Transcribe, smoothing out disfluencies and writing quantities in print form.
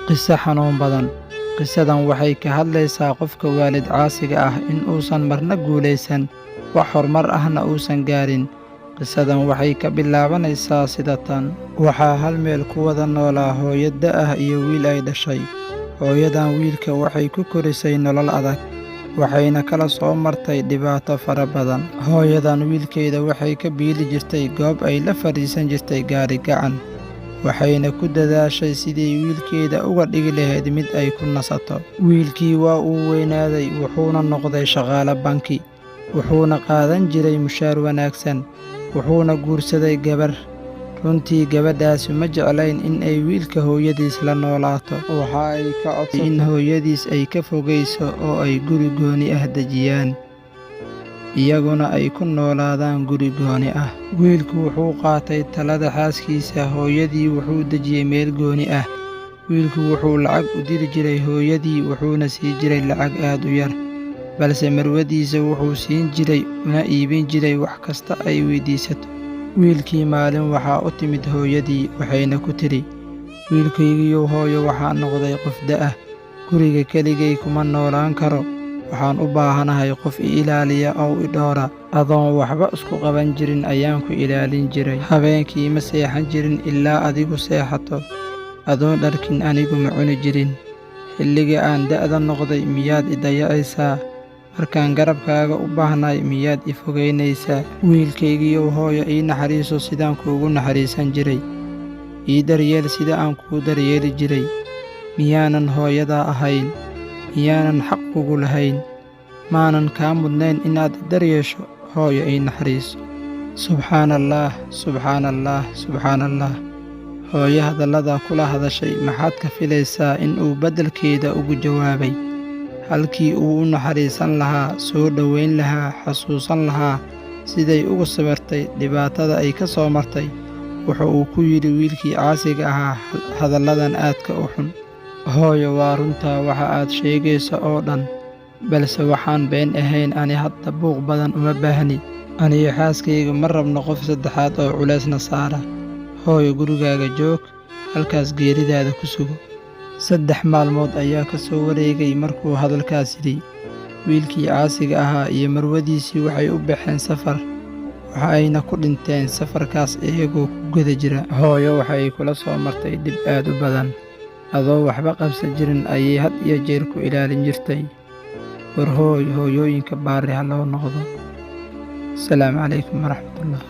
Qiso xanuun badan. Qisadan waxay ka hadlaysaa qofka waalid caasiga ah in uusan marna guulaysan, wax horumar ahna uusan gaarin. Qisadan waxay ka bilaabanaysaa sida tan. Waxaa hal meel ku wada noolaa hooyo da' ah iyo wiil ay dhashay. Hooyadan wiilka waxay ku korisay nolol adag, waxayna kala soo martay dhibaato fara badan. Hooyadan wiilkeeda waxay ka biili jirtay goob ay la fadhiisan jirtay gaari gacan, waxayna ku dadaashay sidii wiilkeeda uga dhigi lahayd mid ay ku nasato. Wiilkii waa uu weynaaday, wuxuuna noqday shaqaale banki, wuxuuna qaadan jiray mushaar wanaagsan, wuxuuna guursaday gabar. Runtii gabadhaasi ma jeclayn in ay wiilka hooyadiis la noolaato. Waxa ay ka codsatay in hooyadiis ay ka fogayso oo ay guri gooni ah dejiyaan, iyaguna ay ku noolaadaan guri gooni ah. Wiilku wuxuu qaatay talada xaaskiisa, hooyadii wuxuu dejiyey meel gooni ah. Wiilku wuxuu lacag u diri jiray hooyadii, wuxuuna sii jiray lacag aad u yar, balse marwadiisa wuxuu siin jiray una iibin jiray wax kasta ay weydiisato. Wiilkii maalin waxaa u timid hooyadii, waxayna ku tidhi, wiilkaygiiyow hooyo, waxaan noqday qof da' ah, guriga keligay kuma noolaan karo, waxaan u baahanahay qof i ilaaliya oo i dhowra. Adoon waxba isku qaban jirin ayaan ku ilaalin jiray. Habeenkii ma seexan jirin ilaa adigu seexato, adoon dharkin anigu ma cuni jirin. Xilliga aan da'da noqday miyaad i dayacaysaa? Markaan garabkaaga u baahnay miyaad i fogaynaysaa? Wiilkaygiiyow hooyo, ii naxariiso sidaan kuugu naxariisan jiray, ii daryeel sida aan kuu daryeeli jiray. Miyaanan hooyadaa ahayn? miyaanan xaq kugu lahayn? maanan kaa mudnayn inaad i daryeesho? Hooyo ii naxariiso. Subxaanallaah, subxaanallaah, subxaanallaah. Hooyo hadalladaa kula hadashay, maxaad ka filaysaa in uu beddelkeeda ugu jawaabay? Halkii uu u naxariisan lahaa, soo dhowayn lahaa, xasuusan lahaa siday ugu sabartay dhibaatada ay ka soo martay, wuxa uu ku yidhi wiilkii caasiga ahaa hadalladan aadka u xun. Hooyo, waa runtaa waxa aad sheegayso oo dhan, balse waxaan been ahayn. Ani hadda buuq badan uma baahni. Aniyo xaaskayga ma rabno qof saddexaad oo culaysna saara. Hooyo, gurigaaga joog, halkaas geeridaada ku sugo. 3 maalmood ayaa ka soo wareegay markuu hadalkaas yidhi. Wiilkii caasiga ahaa iyo marwadiisii waxay u baxeen safar, waxa ayna ku dhinteen safarkaas iyagoo ku guda jira. Hooyo waxay kula soo martay dhib aad u badan, adoo waxba qabsan jirin ayay had iyo jeer ku ilaalin jirtay. War hooyooyinka baari ha loo noqdo. Asalaamu calaykum waraxmatullah.